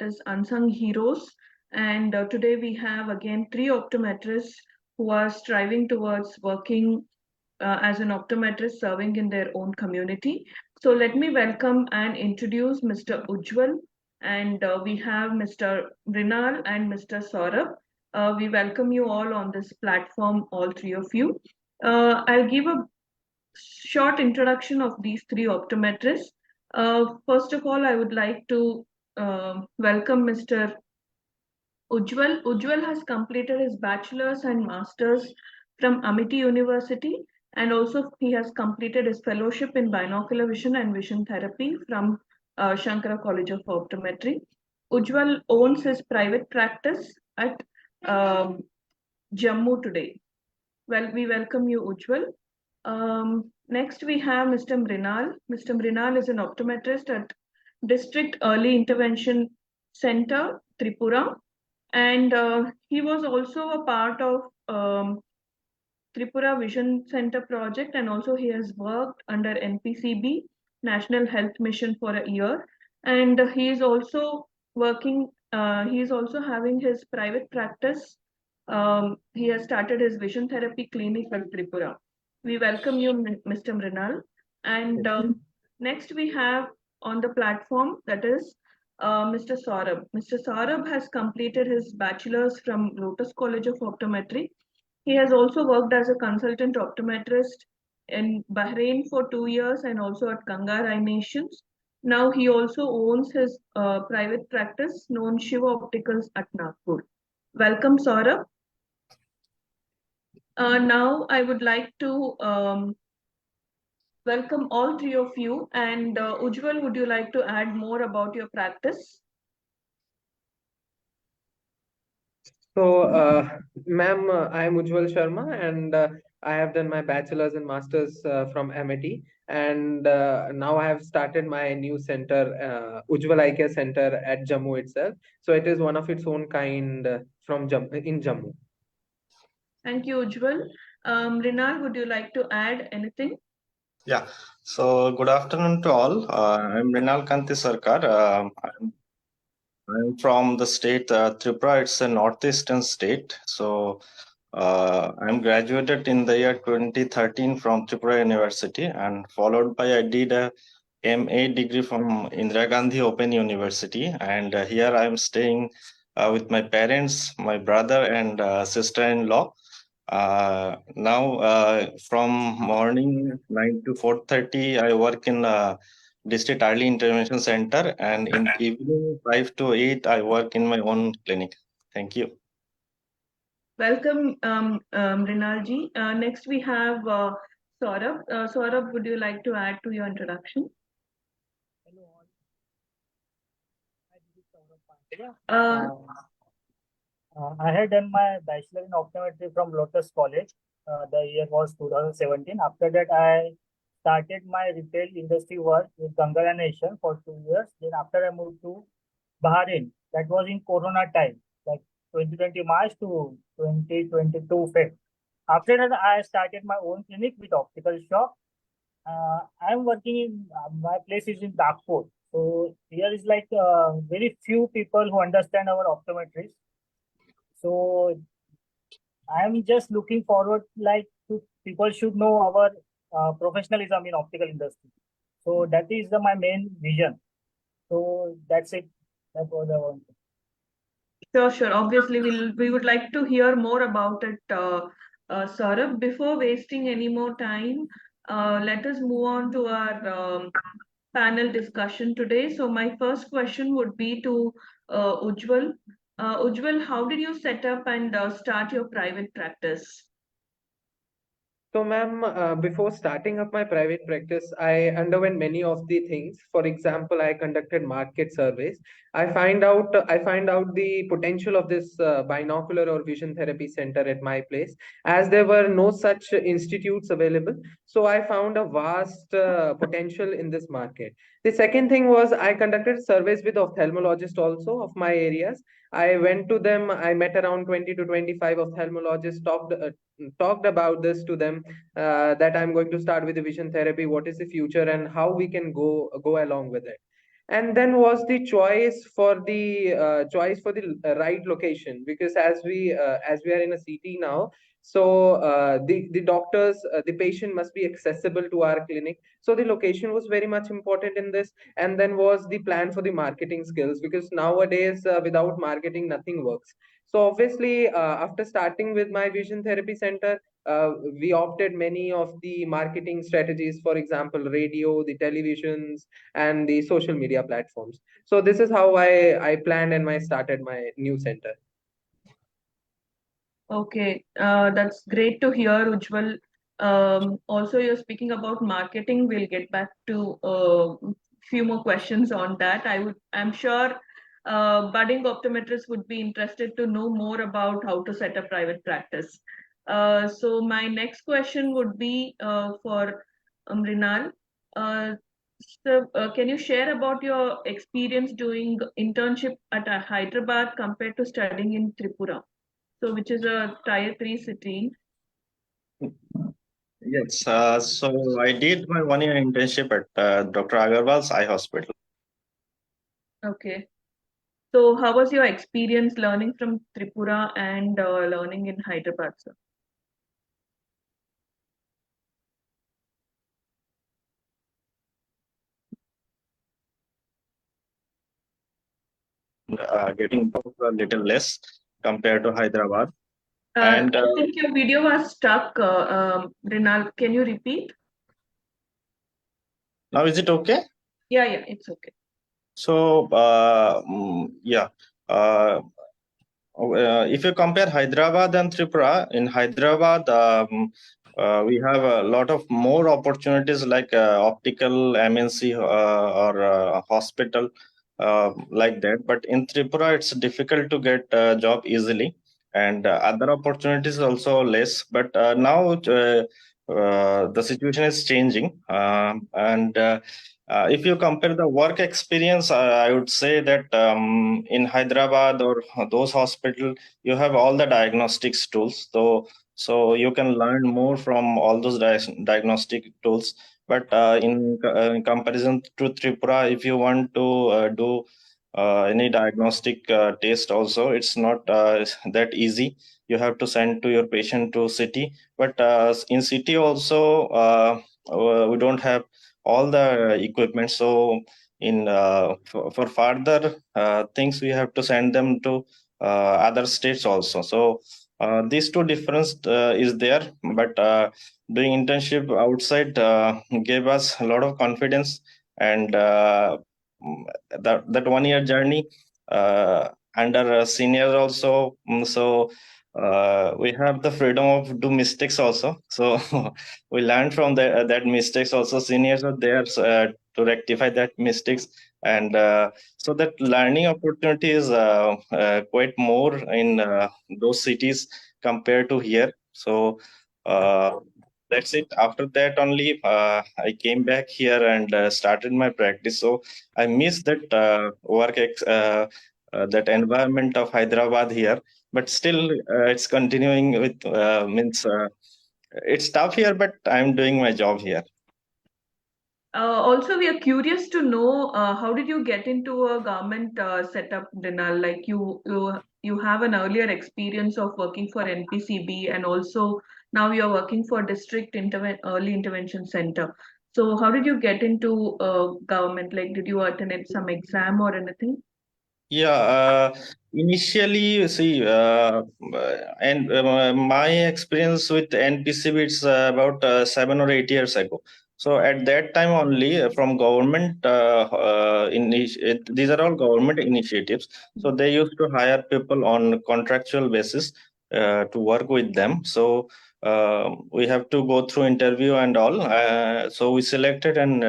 that is Unsung Heroes. And today we have again three optometrists who are striving towards working as an optometrist serving in their own community. So let me welcome and introduce Mr. Ujjwal, and we have Mr. Mrinal and Mr. Sourabh. We welcome you all on this platform, all three of you. I'll give a short introduction of these three optometrists. First of all, I would like to welcome Mr. Ujjwal. Ujjwal has completed his bachelor's and master's from Amity University, and also he has completed his fellowship in binocular vision and vision therapy from Shankara College of Optometry. Ujjwal owns his private practice at um, Jammu today. Well, we welcome you, Ujjwal. Next, we have Mr. Mrinal. Mr. Mrinal is an optometrist at District Early Intervention Center, Tripura, and he was also a part of Tripura Vision Center project, and also he has worked under NPCB, National Health Mission, for a year, and he is also working. He is also having his private practice. He has started his vision therapy clinic in Tripura. We welcome you, Mr. Mrinal. And next we have on the platform, that is Mr. Sourabh. Mr. Sourabh has completed his bachelor's from Lotus College of Optometry. He has also worked as a consultant optometrist in Bahrain for 2 years and also at Kangar Eye Nations. Now he also owns his private practice known Shiva Opticals at Nagpur. Welcome, Saurabh. Now I would like to welcome all three of you. And Ujjwal, would you like to add more about your practice? So, ma'am, I am Ujjwal Sharma, and I have done my bachelor's and master's from MIT, and now I have started my new center, Ujjwal Eye Care Center at Jammu itself. So it is one of its own kind from in Jammu. Thank you, Ujjwal. Rinal, would you like to add anything? Yeah. So good afternoon to all. I'm Mrinal Kanti Sarkar. I'm from the state Tripura. It's a northeastern state. So I'm graduated in the year 2013 from Tripura University, and followed by I did a MA degree from Indira Gandhi Open University, and here I'm staying with my parents, my brother, and sister-in-law. Now, from morning 9 to 4:30, I work in District Early Intervention Center, and in evening 5 to 8, I work in my own clinic. Thank you. Welcome, Rinalji. Next, we have Saurabh. Saurabh, would you like to add to your introduction? Hello all. Hi, this is Sourabh Pandya. I had done my bachelor in optometry from Lotus College. The year was 2017. After that, I started my retail industry work with Kangar Nation for 2 years. Then after I moved to Bahrain. That was in Corona time, like 2020 March to 2022 Feb. After that, I started my own clinic with optical shop. I am working in my place is in Nagpur. So here is like very few people who understand our optometry. So I am just looking forward, like people should know our professionalism in optical industry. So that is my main vision. So that's it. That was I want. Sure. Obviously, we would like to hear more about it, Saurabh. Before wasting any more time, let us move on to our panel discussion today. So my first question would be to Ujjwal. Ujjwal, how did you set up and start your private practice? So, ma'am, before starting up my private practice, I underwent many of the things. For example, I conducted market surveys. I find out the potential of this binocular or vision therapy center at my place, as there were no such institutes available. So I found a vast potential in this market. The second thing was I conducted surveys with ophthalmologists also of my areas. I went to them. I met around 20 to 25 ophthalmologists, talked about this to them, that I'm going to start with the vision therapy, what is the future and how we can go along with it. And then was the choice for the right location, because as we are in a city now, so the doctors, the patient must be accessible to our clinic. So the location was very much important in this. And then was the plan for the marketing skills, because nowadays without marketing nothing works. So obviously, after starting with my vision therapy center, we opted many of the marketing strategies, for example, radio, the televisions, and the social media platforms. So this is how I planned and I started my new center. Okay, that's great to hear, Ujjwal. Also, you're speaking about marketing. We'll get back to a few more questions on that. I'm sure budding optometrists would be interested to know more about how to set a private practice. So my next question would be for Mrinal. Uh, can you share about your experience doing internship at Hyderabad compared to studying in Tripura? So, which is a tier 3 city. Yes, so I did my 1 year internship at Dr. Agarwal's eye hospital. Okay. So, how was your experience learning from Tripura and learning in Hyderabad, sir? Getting a little less compared to Hyderabad. I And think your video was stuck, Rinal. Can you repeat? now is it okay? Yeah, it's okay. So, yeah. If you compare Hyderabad and Tripura, in Hyderabad, we have a lot of more opportunities like optical, MNC, or hospital, like that. But in Tripura, it's difficult to get a job easily, and other opportunities also less. But now the situation is changing, and if you compare the work experience, I would say that in Hyderabad or those hospitals, you have all the diagnostics tools. So you can learn more from all those diagnostic tools. But in comparison to Tripura, if you want to do any diagnostic test also, it's not that easy. You have to send to your patient to city. But in city also, we don't have all the equipment. So in for further things, we have to send them to other states also. So these two difference is there. But doing internship outside gave us a lot of confidence. And that 1 year journey under seniors also, so we have the freedom of do mistakes also. So we learn from that mistakes also. Seniors are there to rectify that mistakes. And so that learning opportunity is quite more in those cities compared to here. So that's it. After that only I came back here and started my practice. So I miss that that environment of Hyderabad here. But still it's continuing with means it's tough here, but I'm doing my job here. Also, we are curious to know how did you get into a government setup, Rinal? Like you have an earlier experience of working for NPCB, and also now you're working for Early Intervention Center. So, how did you get into government? Like, did you attend some exam or anything? Yeah, initially, you see, and my experience with NPCB, it's about 7 or 8 years ago. So at that time only, from government, these are all government initiatives. So they used to hire people on contractual basis to work with them. So we have to go through interview and all. So we selected and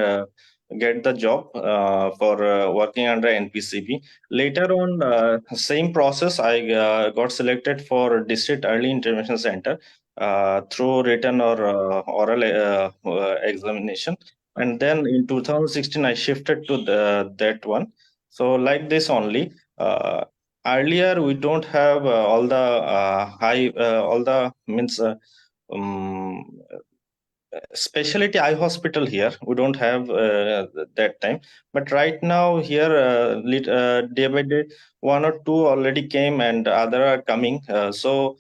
get the job for working under NPCB. Later on, same process, I got selected for District Early Intervention Center through written or oral examination. And then in 2016, I shifted to that one. So like this only. Earlier, we don't have all the high, all the means um, specialty eye hospital here. We don't have that time, but right now here, day by day, one or two already came, and other are coming. So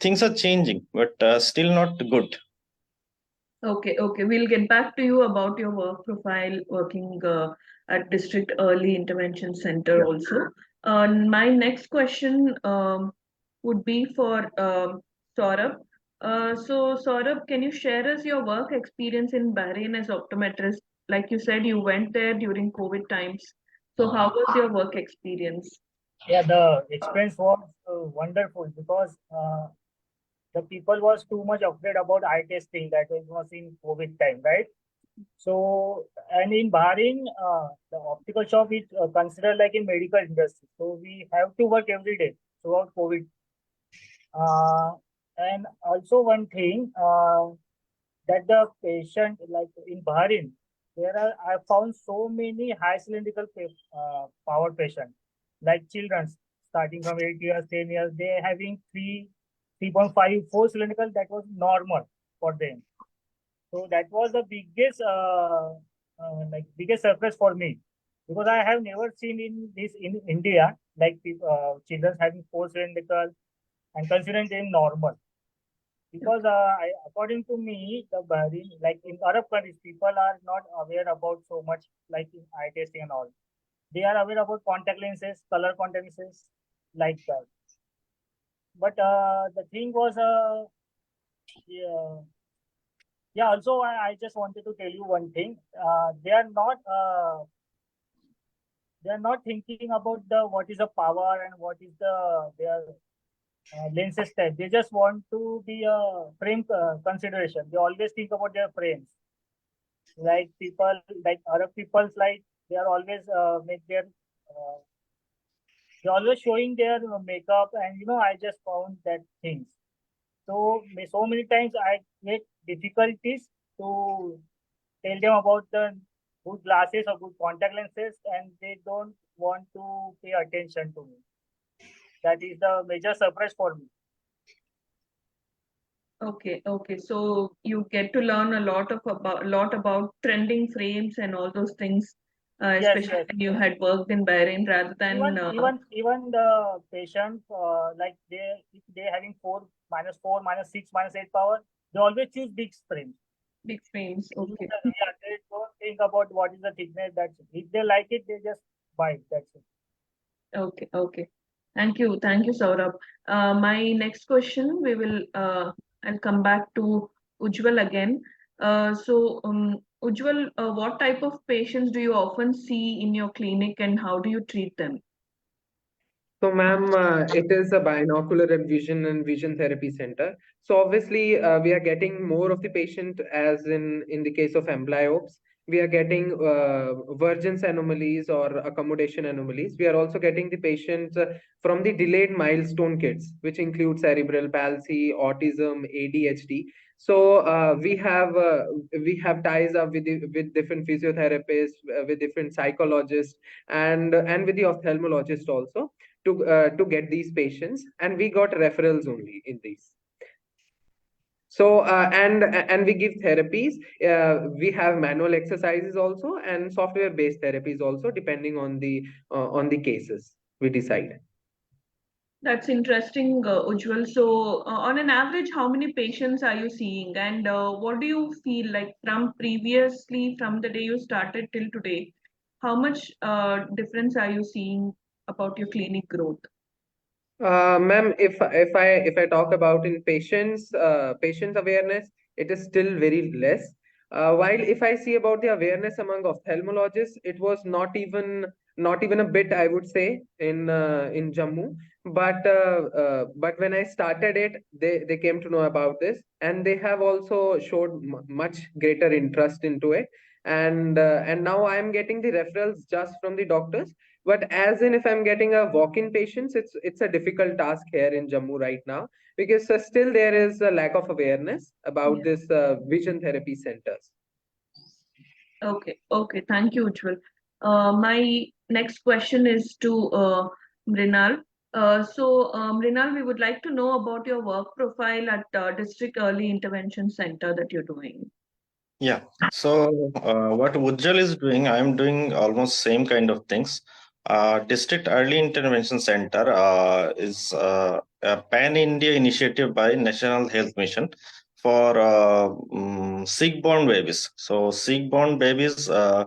things are changing, but still not good. Okay, okay. We'll get back to you about your work profile working at District Early Intervention Center Yeah. also. My next question would be for Saurabh. So, Saurabh, can you share us your work experience in Bahrain as optometrist? Like you said, you went there during COVID times. So, how was your work experience? Yeah, the experience was wonderful because the people was too much afraid about eye testing that was in COVID time, right? So, and in Bahrain, the optical shop is considered like a medical industry. So we have to work every day throughout COVID. And also one thing that the patient, like in Bahrain, I found so many high cylindrical power patients, like children starting from 8 years, 10 years, they having 3.5, 4 cylindrical, that was normal for them. So that was the biggest, biggest surprise for me, because I have never seen in this in India, like children having 4 cylindrical and considering them normal. Because according to me, the Bahrain, like in Arab countries, people are not aware about so much like in eye testing and all. They are aware about contact lenses, color contact lenses, like that. But the thing was, yeah, yeah. Also, I just wanted to tell you one thing. They are not thinking about the what is the power and what is their lenses type. They just want to be a frame consideration. They always think about their frames. Like people, like Arab people's, like they are always make their they're always showing their makeup, and I just found that things. So many times I get difficulties to tell them about the good glasses or good contact lenses, and they don't want to pay attention to me. That is the major surprise for me. Okay, okay. So you get to learn a lot about trending frames and all those things, Yes, especially yes. when you had worked in Bahrain rather than Even the patient, like if they having 4, -4, -6, -8 power, they always choose big frames. big frames. Okay, Yeah, they don't think about what is the thickness. That's it. If they like it, they just buy it. That's it. okay, okay. Thank you, Saurabh. My next question, I'll come back to Ujjwal again. Ujjwal, what type of patients do you often see in your clinic, and how do you treat them? So, ma'am, it is a binocular and vision therapy center. So, obviously, we are getting more of the patient, as in the case of amblyopes. We are getting vergence anomalies or accommodation anomalies. We are also getting the patients from the delayed milestone kids, which include cerebral palsy, autism, ADHD. So we have ties up with different physiotherapists, with different psychologists, and with the ophthalmologist also to get these patients, and we got referrals only in these. So and we give therapies. We have manual exercises also and software based therapies also, depending on the cases we decide. That's interesting, Ujjwal. So, on an average, how many patients are you seeing, and what do you feel like from the day you started till today? How much difference are you seeing about your clinic growth? Ma'am, if I talk about in patients awareness, it is still very less. While if I see about the awareness among ophthalmologists, it was not even a bit, I would say, in Jammu. But when I started it, they came to know about this, and they have also showed much greater interest into it. And now I am getting the referrals just from the doctors, but as in if I'm getting a walk-in patients, it's a difficult task here in Jammu right now, because still there is a lack of awareness about Yeah. this vision therapy centers. Okay, okay. Thank you, Ujjwal. My next question is to Mrinal. Mrinal, we would like to know about your work profile at District Early Intervention Center that you're doing. Yeah. So what Ujjwal is doing, I'm doing almost same kind of things. District Early Intervention Center a pan-India initiative by National Health Mission for sick-born babies. So sick-born babies, they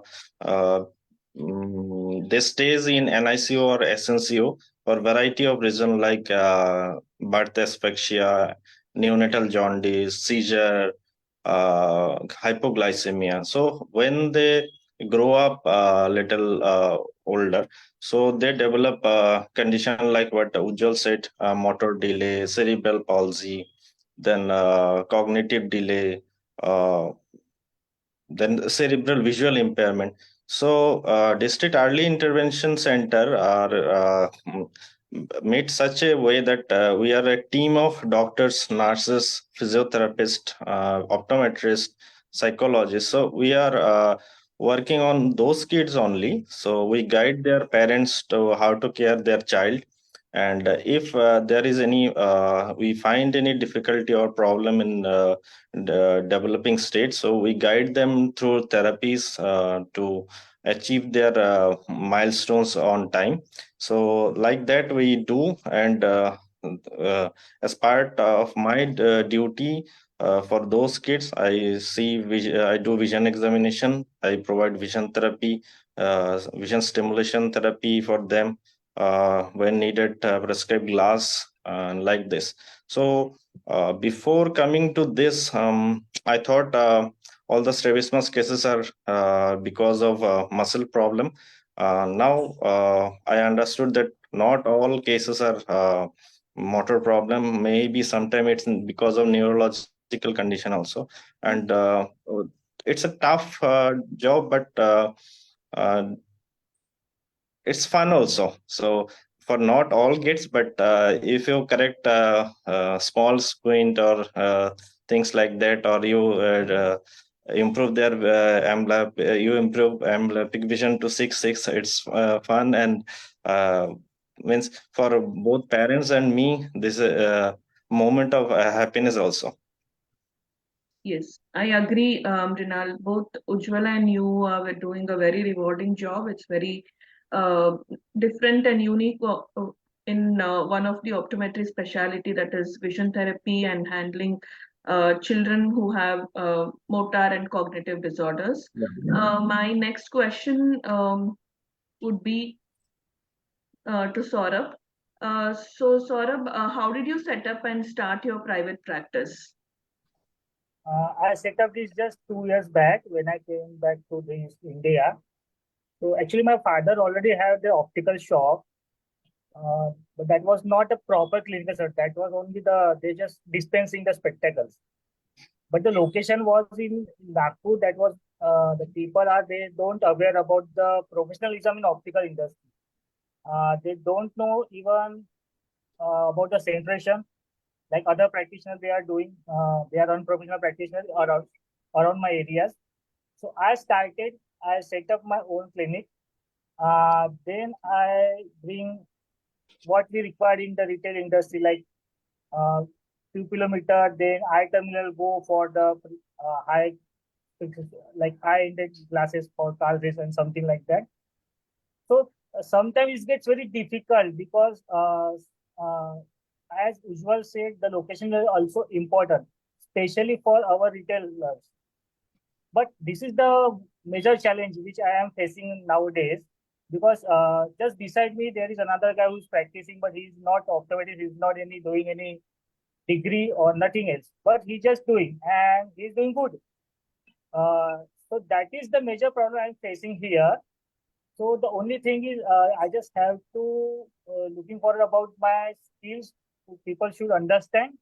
stays in NICU or SNCU for variety of reasons like birth asphyxia, neonatal jaundice, seizure, hypoglycemia. So when they grow up a little older, so they develop a condition like what Ujjwal said, motor delay, cerebral palsy, then cognitive delay, uh, then cerebral visual impairment. So district early intervention center are made such a way that we are a team of doctors, nurses, physiotherapists, optometrists, psychologists. So we are working on those kids only. So we guide their parents to how to care their child, and if there is any we find any difficulty or problem in the developing state, so we guide them through therapies to achieve their milestones on time. So like that we do. And as part of my duty for those kids, I do vision examination, I provide vision therapy, vision stimulation therapy for them, when needed, prescribe glass, like this. So before coming to this, I thought all the strabismus cases are because of muscle problem. Now I understood that not all cases are motor problem. Maybe sometime it's because of neurological condition also. And it's a tough job, but uh, it's fun also. So for not all kids, but if you correct small squint or things like that, or you improve their you improve amblyoptic vision to 6/6, it's fun. And uh, means for both parents and me, this moment of happiness also. Yes, I agree, Mrinal. Both Ujjwal and you were doing a very rewarding job. It's very uh, different and unique in one of the optometry specialty, that is vision therapy and handling children who have motor and cognitive disorders. My next question would be to Saurabh. Saurabh, how did you set up and start your private practice? I set up this just 2 years back when I came back to this India. So actually, my father already had the optical shop, but that was not a proper clinical setup. That was only they just dispensing the spectacles. But the location was in Nagpur. That was the people they don't aware about the professionalism in optical industry. They don't know even about the centration like other practitioners they are doing. They are unprofessional practitioners around my areas. So I set up my own clinic. Then I bring what we require in the retail industry, like uh, 2 kilometer. Then I terminal go for the high, like high index glasses for cars and something like that. So sometimes it gets very difficult because, as Ujjwal said, the location is also important, especially for our retailers. But this is the major challenge which I am facing nowadays because just beside me there is another guy who's practicing, but he's not optometrist, he's not any doing any degree or nothing else, but he's just doing and he's doing good. So that is the major problem I'm facing here. So the only thing is, I just have to looking forward about my skills. People should understand.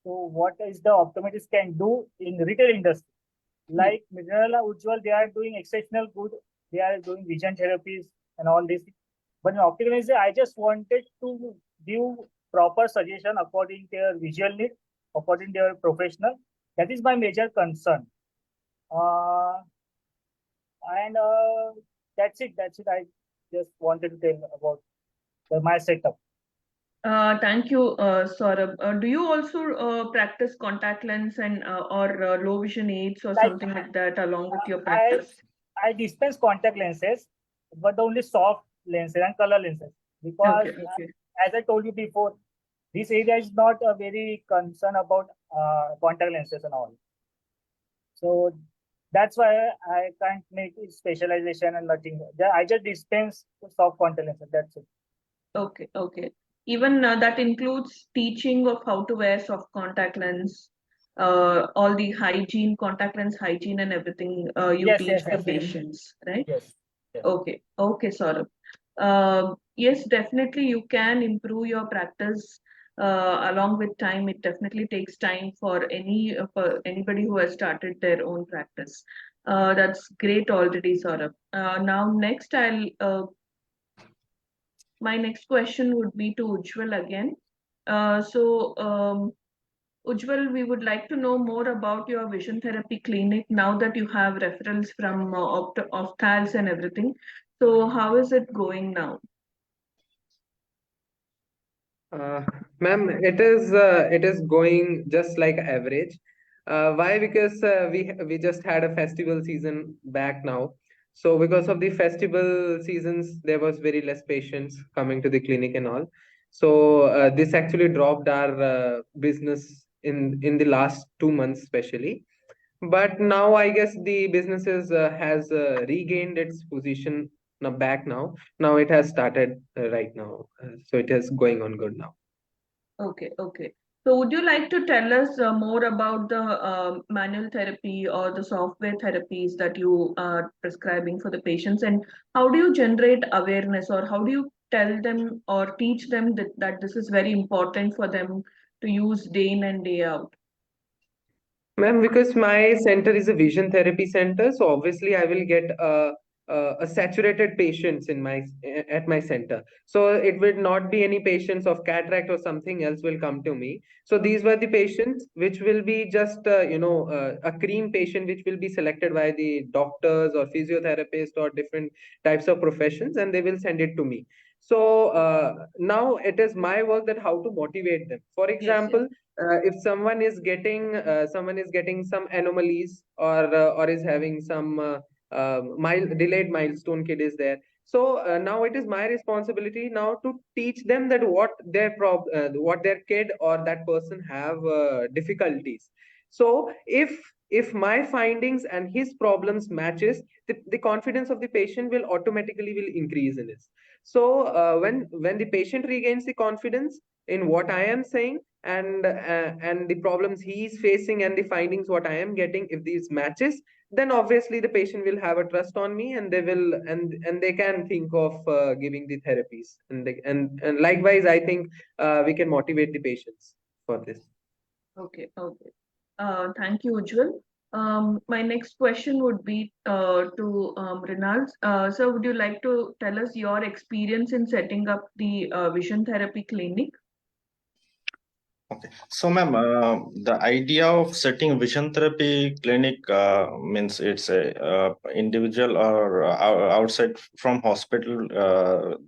So what is the optometrist can do in retail industry? Like Mrinal, Ujjwal, they are doing exceptional good. They are doing vision therapies and all this. But in optical industry, I just wanted to give proper suggestion according to their visual need, according to their professional. That is my major concern. Uh, and that's it. That's it. I just wanted to tell about my setup. Thank you, Saurabh. Do you also practice contact lens and or low vision aids or Like something like that along with your I practice? I dispense contact lenses, but the only soft lenses and color lenses because Okay, okay, as I told you before, this area is not a very concern about contact lenses and all. So that's why I can't make it specialization and nothing. I just dispense soft contact lenses. That's it. okay, okay. Even that includes teaching of how to wear soft contact lens, all the hygiene, contact lens hygiene and everything you Yes, teach yes, the yes, patients, right? yes, yes. Okay, okay, Saurabh. Yes, definitely you can improve your practice along with time. It definitely takes time for anybody who has started their own practice. That's great already, Saurabh. Now, my next question would be to Ujjwal again. Ujjwal, we would like to know more about your vision therapy clinic now that you have referrals from ophthals and everything. So, how is it going now? Uh, Ma'am, it is going just like average. Why? Because we just had a festival season back now. So because of the festival seasons, there was very less patients coming to the clinic and all. So this actually dropped our business in the last 2 months, especially. But now I guess the businesses has regained its position now back now. Now it has started right now, so it is going on good now. Okay, okay. So, would you like to tell us more about the manual therapy or the software therapies that you are prescribing for the patients, and how do you generate awareness, or how do you tell them or teach them that this is very important for them to use day in and day out? Ma'am, because my center is a vision therapy center, so obviously I will get a saturated patients in my at my center. So it will not be any patients of cataract or something else will come to me. So these were the patients which will be just a cream patient which will be selected by the doctors or physiotherapists or different types of professions, and they will send it to me. So now it is my work that how to motivate them. For Yes, yes. example, if someone is getting some anomalies or is having some delayed milestone kid is there. So now it is my responsibility now to teach them that what their kid or that person have difficulties. So if my findings and his problems matches, the confidence of the patient will automatically will increase in this. So when the patient regains the confidence in what I am saying, and the problems he is facing and the findings what I am getting, if these matches, then obviously the patient will have a trust on me, and they can think of giving the therapies, and likewise I think we can motivate the patients for this. Okay, okay. Thank you, Ujjwal. My next question would be to Mrinal. So, would you like to tell us your experience in setting up the vision therapy clinic? Okay. So, ma'am, the idea of setting vision therapy clinic means it's a individual or outside from hospital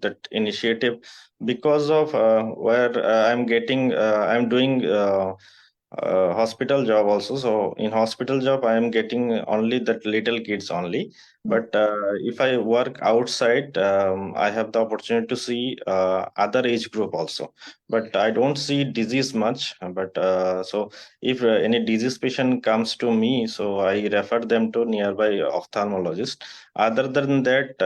that initiative because of where I'm doing hospital job also. So in hospital job, I am getting only that little kids only. But if I work outside, I have the opportunity to see other age group also, but I don't see disease much. But so if any disease patient comes to me, so I refer them to nearby ophthalmologist. Other than that,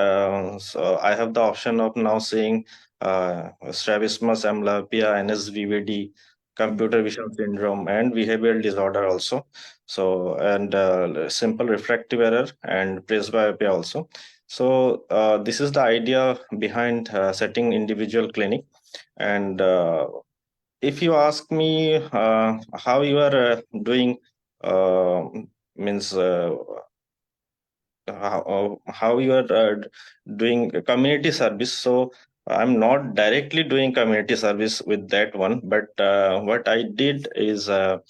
so I have the option of now seeing strabismus, amblyopia, NSVVD, computer vision syndrome, and behavioral disorder also. So and simple refractive error and presbyopia also. So this is the idea behind setting individual clinic. And if you ask me how you are doing, uh, means how you are doing community service. So I'm not directly doing community service with that one, but what I did is I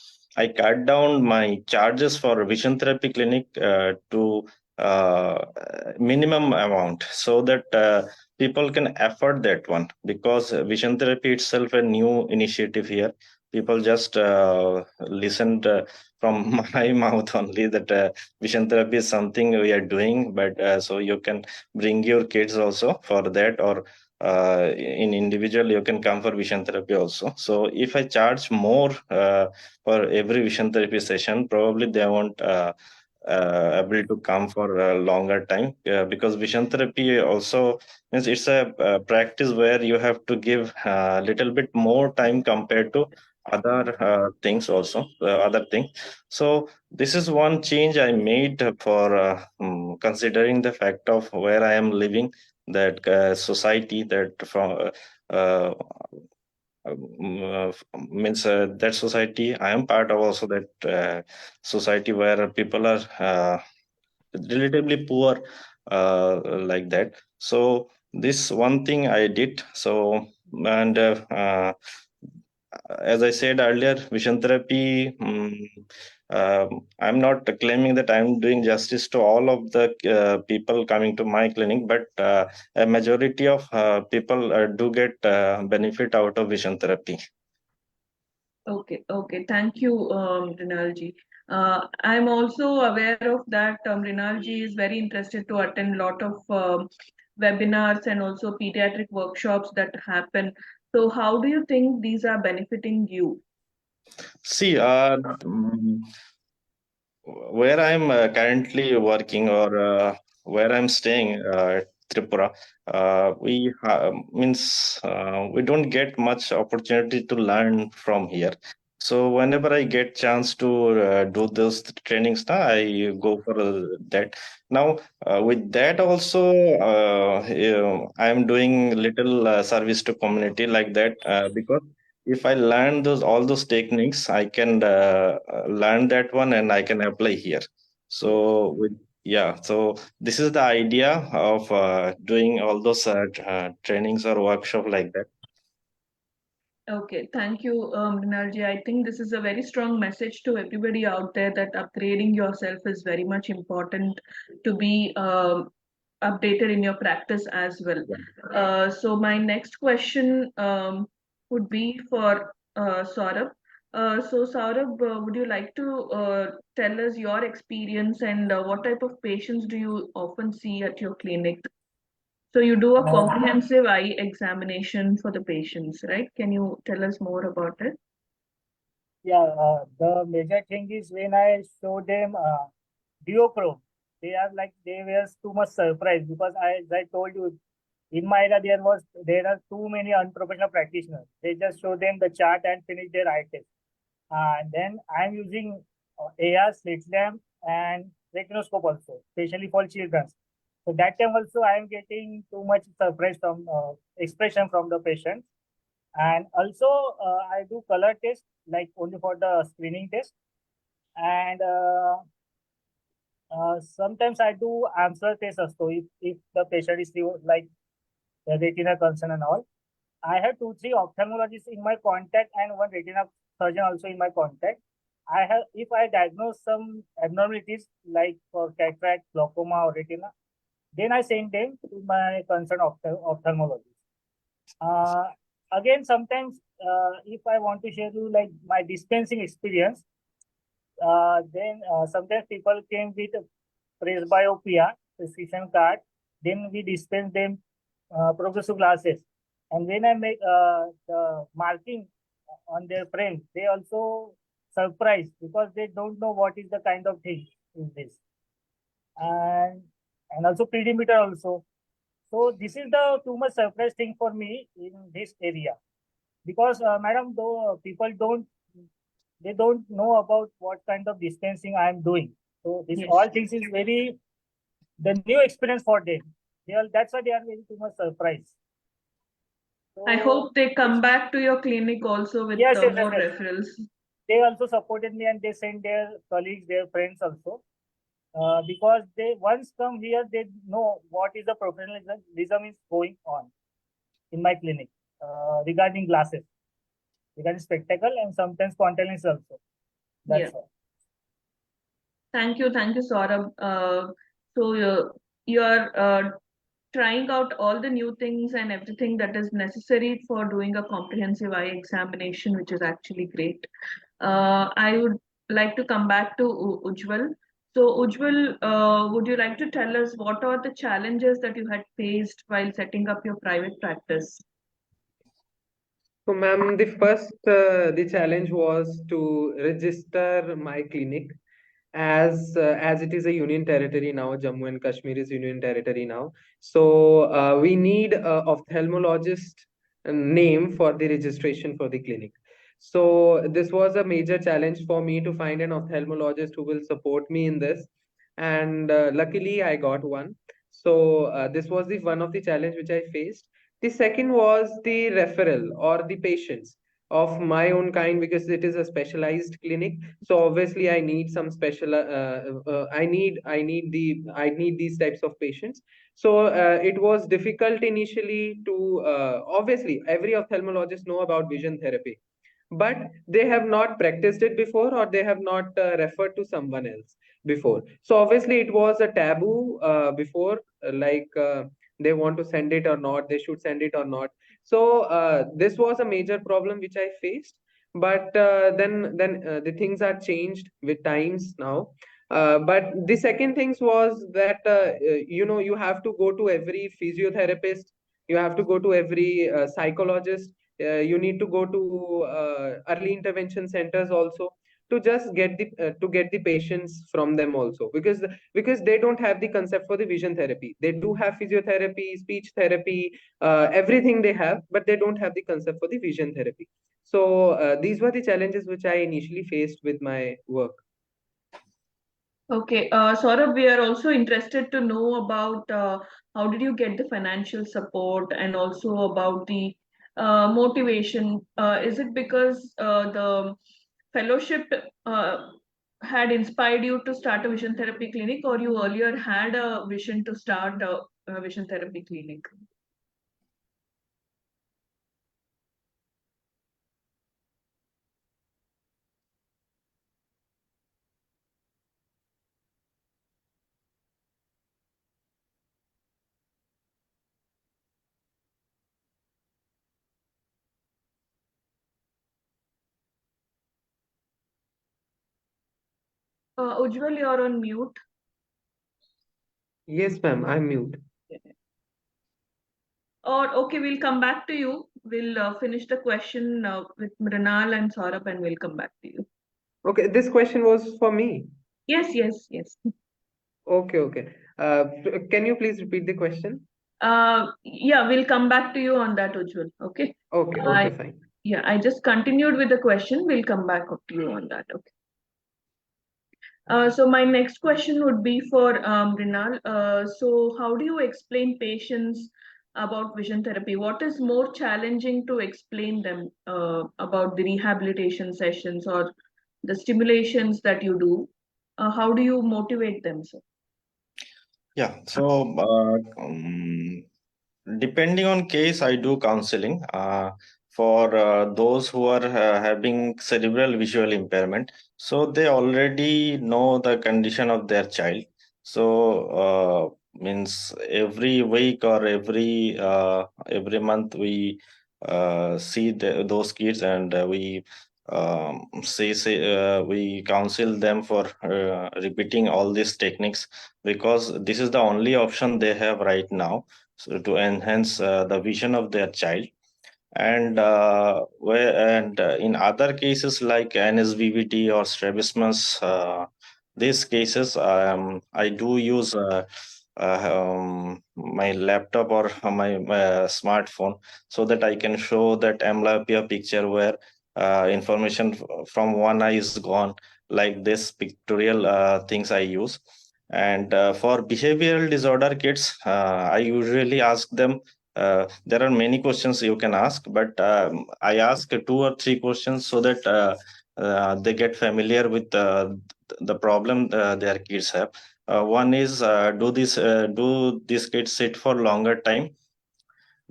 cut down my charges for vision therapy clinic to minimum amount, so that people can afford that one, because vision therapy itself a new initiative here. People just listened from my mouth only that vision therapy is something we are doing, but so you can bring your kids also for that, or in individual you can come for vision therapy also. So if I charge more for every vision therapy session, probably they won't able to come for a longer time, because vision therapy also means it's a practice where you have to give a little bit more time compared to other things also, other things. So this is one change I made for considering the fact of where I am living, that society that from uh, means that society I am part of, also that society where people are relatively poor, like that. So this one thing I did. So, and as I said earlier, vision therapy, I'm not claiming that I'm doing justice to all of the people coming to my clinic, but a majority of people do get benefit out of vision therapy. Okay, okay. Thank you, Mrinal ji. I'm also aware of that. Mrinal ji is very interested to attend a lot of webinars and also pediatric workshops that happen. So, how do you think these are benefiting you? See, where I'm currently working, or where I'm staying, Tripura, we don't get much opportunity to learn from here. So whenever I get chance to do those trainings, I go for that. Now with that also, I'm doing little service to community like that, because if I learn those all those techniques, I can learn that one and I can apply here. So with yeah, so this is the idea of doing all those trainings or workshop like that. Okay, thank you, Mrinal. I think this is a very strong message to everybody out there that upgrading yourself is very much important to be updated in your practice as well. Yeah. So my next question would be for Saurabh. So Saurabh, would you like to tell us your experience and what type of patients do you often see at your clinic? So you do a comprehensive eye examination for the patients, right? Can you tell us more about it? Yeah, the major thing is when I show them duochrome, they were too much surprised because as I told you, in my area there are too many unprofessional practitioners. They just show them the chart and finish their eye test. And then I'm using AR, slit lamp, and retinoscope also, especially for children. So that time also I am getting too much surprise from expression from the patient. And also I do color test like only for the screening test. And sometimes I do answer test also if the patient is like the retina concern and all. I have 2, 3 ophthalmologists in my contact and one retina surgeon also in my contact. I have, if I diagnose some abnormalities like for cataract, glaucoma, or retina, then I send them to my concerned ophthalmologist. Again, sometimes if I want to share you like my dispensing experience, then sometimes people came with presbyopia prescription card. Then we dispense them progressive glasses. And when I make the marking on their frame, they also surprised because they don't know what is the kind of thing is this. And also perimeter also. So this is the too much surprise thing for me in this area because madam, though people don't know about what kind of dispensing I am doing. So this Yes. all things is very the new experience for them. That's why they are very too much surprised. I hope they come back to your clinic also with Yes, yes, more yes. referrals. They also supported me and they send their colleagues, their friends also. Because they once come here, they know what is the professionalism is going on in my clinic regarding glasses, regarding spectacle, and sometimes contact lens also. That's all. Thank you, Saurabh. So your trying out all the new things and everything that is necessary for doing a comprehensive eye examination, which is actually great. I would like to come back to Ujjwal. So, Ujjwal, would you like to tell us what are the challenges that you had faced while setting up your private practice? So, ma'am, the challenge was to register my clinic as it is a union territory now. Jammu and Kashmir is union territory now. So, we need a ophthalmologist name for the registration for the clinic. So, this was a major challenge for me to find an ophthalmologist who will support me in this. And luckily, I got one. So, this was the one of the challenge which I faced. The second was the referral or the patients of my own kind, because it is a specialized clinic. So obviously I need some special I need these types of patients. So it was difficult initially to obviously every ophthalmologist know about vision therapy, but they have not practiced it before, or they have not referred to someone else before. So obviously it was a taboo before, they want to send it or not, they should send it or not. So this was a major problem which I faced. But then the things are changed with times now. But the second things was that you have to go to every physiotherapist, you have to go to every psychologist, you need to go to early intervention centers also, to just get the patients from them also, because they don't have the concept for the vision therapy. They do have physiotherapy, speech therapy, everything they have, but they don't have the concept for the vision therapy. So these were the challenges which I initially faced with my work. Okay, Saurabh, we are also interested to know about how did you get the financial support and also about the motivation. Is it because the fellowship had inspired you to start a vision therapy clinic, or you earlier had a vision to start a vision therapy clinic? Ujjwal, you're on mute. Yes, ma'am, I'm mute. Or okay, we'll come back to you. We'll finish the question with Mrinal and Saurabh, and we'll come back to you. Okay, this question was for me. Yes, yes, yes. Okay. Can you please repeat the question? Yeah, we'll come back to you on that, Ujjwal. Okay. Okay, fine. Yeah, I just continued with the question. We'll come back up to you on that. Okay. So my next question would be for Mrinal. So how do you explain patients about vision therapy? What is more challenging to explain them about the rehabilitation sessions or the stimulations that you do? How do you motivate them, sir? Yeah, so depending on case, I do counseling for those who are having cerebral visual impairment. So they already know the condition of their child. So means every week or every month we see those kids, and we we counsel them for repeating all these techniques, because this is the only option they have right now, so to enhance the vision of their child. And in other cases like NSVVT or strabismus, these cases, I do use my laptop or my smartphone, so that I can show that amblyopia picture where information from one eye is gone, like this pictorial things I use. And for behavioral disorder kids, I usually ask them, there are many questions you can ask, but I ask 2 or 3 questions, so that they get familiar with the problem their kids have. One is, do these kids sit for longer time?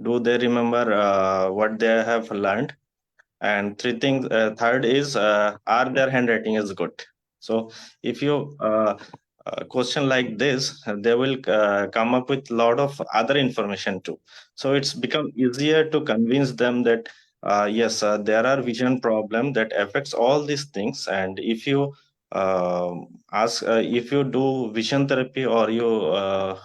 Do they remember what they have learned? And third is, are their handwriting is good? So if you question like this, they will come up with a lot of other information too. So it's become easier to convince them that yes, there are vision problem that affects all these things, and if you if you do vision therapy, or you uh,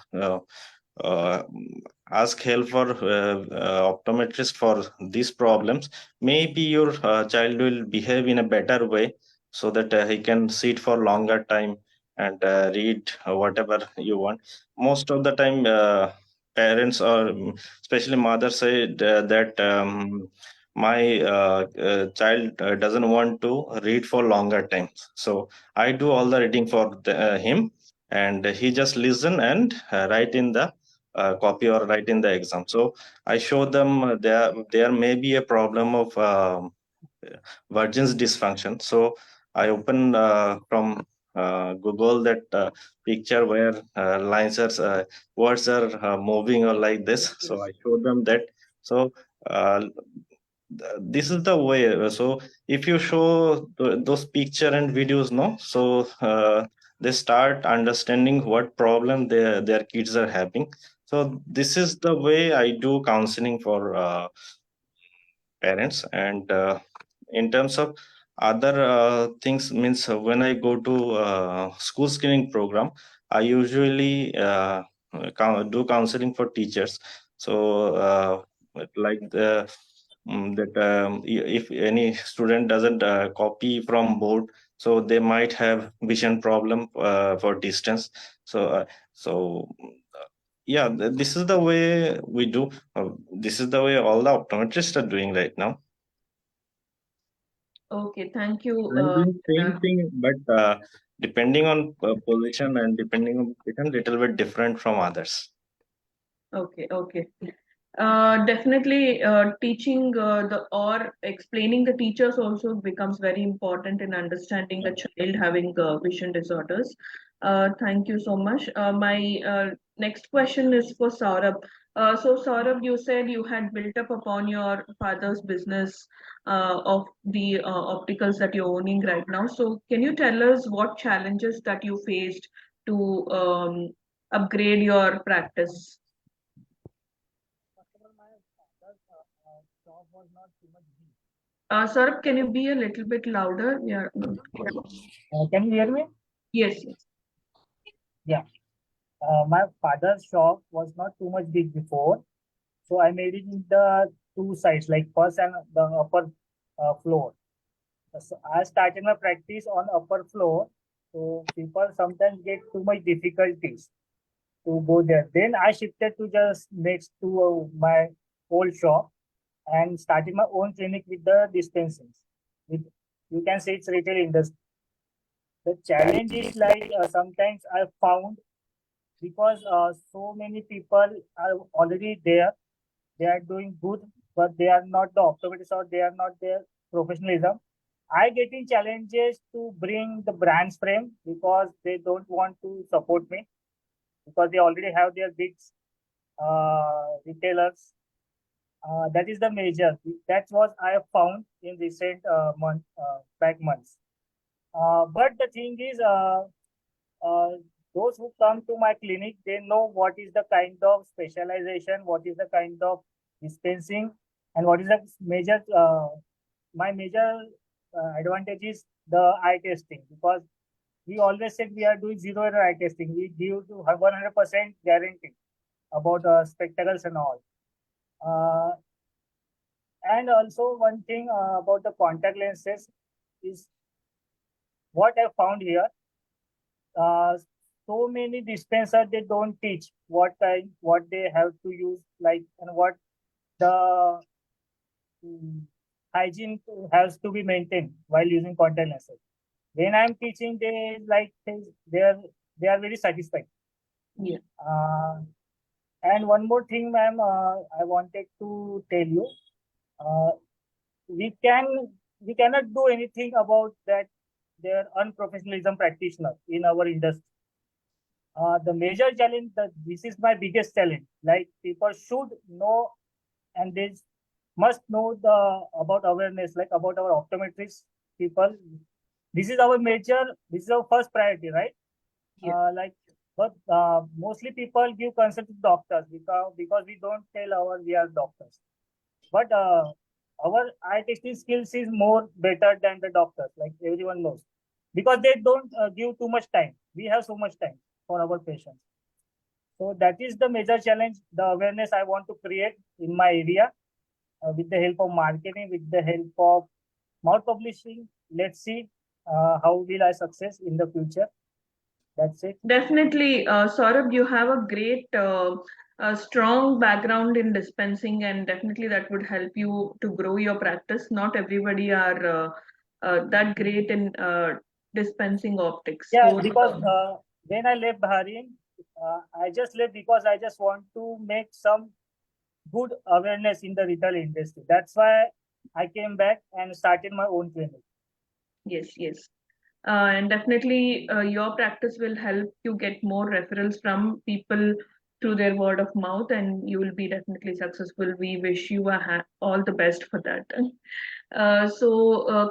ask help for optometrist for these problems, maybe your child will behave in a better way, so that he can sit for longer time and read whatever you want. Most of the time, parents, or especially mothers, say that my child doesn't want to read for longer times, so I do all the reading for him, and he just listen and write in the copy or write in the exam. So I show them there may be a problem of Virgin's dysfunction. So I open from Google that picture where lines are, words are moving or like this. So I show them that. So uh, this is the way. So if you show those picture and videos, no, so they start understanding what problem their kids are having. So this is the way I do counseling for parents. And in terms of other things, means when I go to school screening program, I usually do counseling for teachers. So like that if any student doesn't copy from board, so they might have vision problem for distance. So yeah, this is the way we do. This is the way all the optometrists are doing right now. Okay, thank you. I'm doing same thing, but depending on position and depending on position, little bit different from others. Okay, okay. Definitely, teaching or explaining the teachers also becomes very important in understanding a child having vision disorders. Thank you so much. My next question is for Saurabh. So, Saurabh, you said you had built up upon your father's business of the opticals that you're owning right now. So, can you tell us what challenges that you faced to upgrade your practice? First of all, my father's shop was not too much big. Saurabh, can you be a little bit louder? Yeah. Can you hear me? Yes, yes. Yeah. My father's shop was not too much big before, so I made it in the two sides, like first and the upper floor. So I started my practice on upper floor, so people sometimes get too much difficulties to go there. Then I shifted to just next to my old shop and started my own clinic with the dispensings. With, you can say it's retail industry. The challenge is like sometimes I found because so many people are already there, they are doing good, but they are not the optometrists or they are not their professionalism. I getting challenges to bring the brands frame because they don't want to support me because they already have their big retailers. That is the major. That's what I have found in recent back months. But the thing is, uh, those who come to my clinic, they know what is the kind of specialization, what is the kind of dispensing, and what is the major. My major advantage is the eye testing because we always said we are doing zero error eye testing. We give to 100% guarantee about spectacles and all. Uh, and also one thing about the contact lenses is what I found here. Uh, so many dispensers they don't teach what they have to use like and what the mm, hygiene has to be maintained while using contact lenses. When I'm teaching, they are they are very satisfied. Yeah. And one more thing, ma'am, I wanted to tell you, uh, we can we cannot do anything about that. Their unprofessionalism practitioner in our industry. The major challenge that this is my biggest challenge. Like people should know and they must know the about awareness, like about our optometrists people. This is our major. This is our first priority, right? Yeah. But mostly people give consult to doctors because we don't tell we are doctors. But our eye testing skills is more better than the doctors, like everyone knows, because they don't give too much time. We have so much time for our patients. So that is the major challenge, the awareness I want to create in my area with the help of marketing, with the help of mouth publishing. Let's see how will I success in the future. That's it. Definitely, Saurabh, you have a great, strong background in dispensing, and definitely that would help you to grow your practice. Not everybody are that great in dispensing optics. Yeah, So, because when I left Bahrain, I just left because I just want to make some good awareness in the retail industry. That's why I came back and started my own clinic. yes, yes. And definitely, your practice will help you get more referrals from people through their word of mouth, and you will be definitely successful. We wish you all the best for that.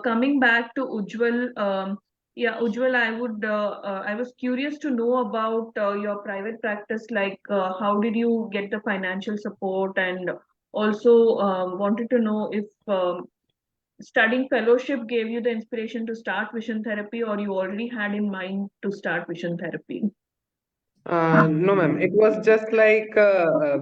Coming back to Ujjwal, yeah, Ujjwal, I was curious to know about your private practice. Like, how did you get the financial support, and also wanted to know if studying fellowship gave you the inspiration to start vision therapy, or you already had in mind to start vision therapy? No, ma'am. It was just like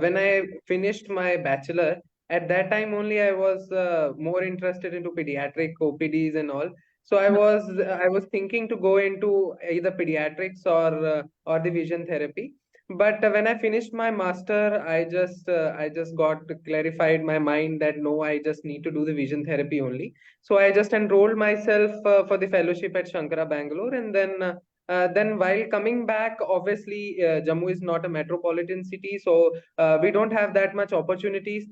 when I finished my bachelor, at that time only I was more interested into pediatric OPDs and all. So I was thinking to go into either pediatrics or the vision therapy. But when I finished my master, I just got clarified my mind that no, I just need to do the vision therapy only. So I just enrolled myself for the fellowship at Shankara Bangalore, and then while coming back, obviously, Jammu is not a metropolitan city, so we don't have that much opportunities.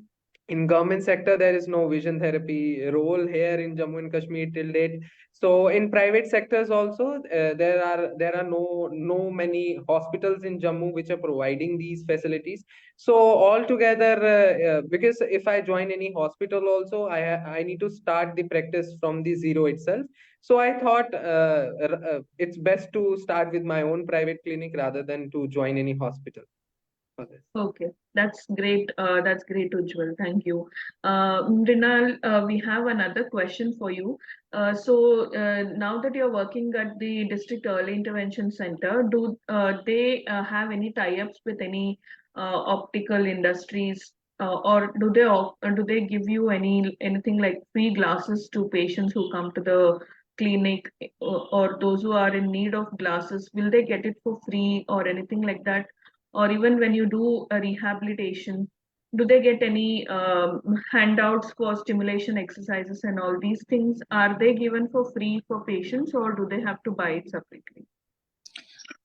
In government sector, there is no vision therapy role here in Jammu and Kashmir till date. So in private sectors also, there are no many hospitals in Jammu which are providing these facilities. So altogether, because if I join any hospital also, I need to start the practice from the zero itself. So I thought it's best to start with my own private clinic rather than to join any hospital for this. Okay, that's great. That's great, Ujjwal. Thank you. Mrinal, we have another question for you. Now that you're working at the District Early Intervention Center, do they have any tie-ups with any optical industries, or do they give you anything like free glasses to patients who come to the clinic, or those who are in need of glasses? Will they get it for free or anything like that? Or even when you do a rehabilitation, do they get any handouts for stimulation exercises and all these things? Are they given for free for patients, or do they have to buy it separately?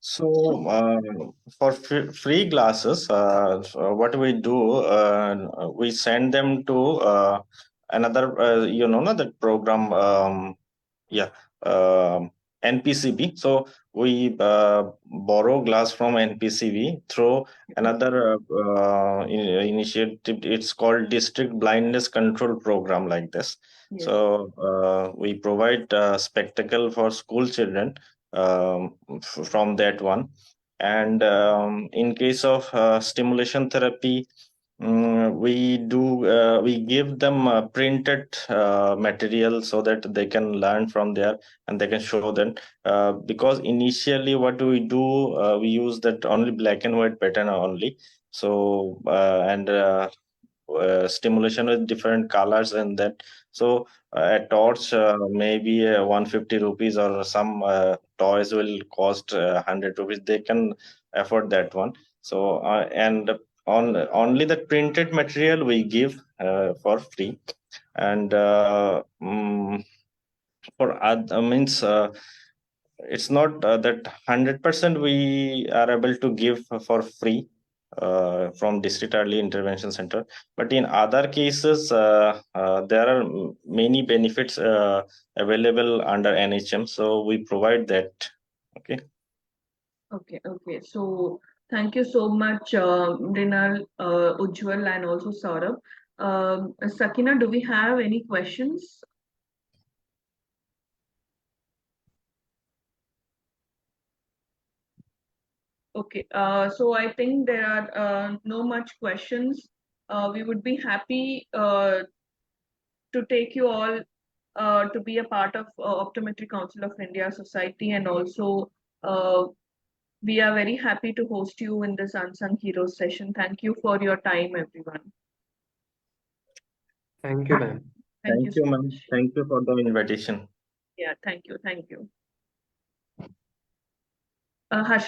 So, for free glasses, what we do, we send them to another, no, that program, yeah, NPCB. So we borrow glass from NPCB through another initiative. It's called District Blindness Control Program, like this. Yes. So we provide spectacle for school children from that one. And in case of stimulation therapy, we give them printed material so that they can learn from there and they can show them. Because initially what we do, we use that only black and white pattern only. So and stimulation with different colors and that. So a torch maybe 150 rupees, or some toys will cost 100 rupees. They can afford that one. So and on only the printed material we give for free. And for means it's not that 100% we are able to give for free from District Early Intervention Center, but in other cases there are many benefits available under NHM, so we provide that. Okay. Okay, okay. So thank you so much, Mrinal, Ujjwal, and also Saurabh. Sakina, do we have any questions? Okay, so I think there are no much questions. We would be happy to take you all to be a part of Optometry Council of India Society, and also uh, we are very happy to host you in this Unsung Heroes session. Thank you for your time, everyone. Thank you, ma'am. Thank you Thank you, so ma'am. much. Thank you for the invitation. Yeah, thank you. Thank you. Harshit.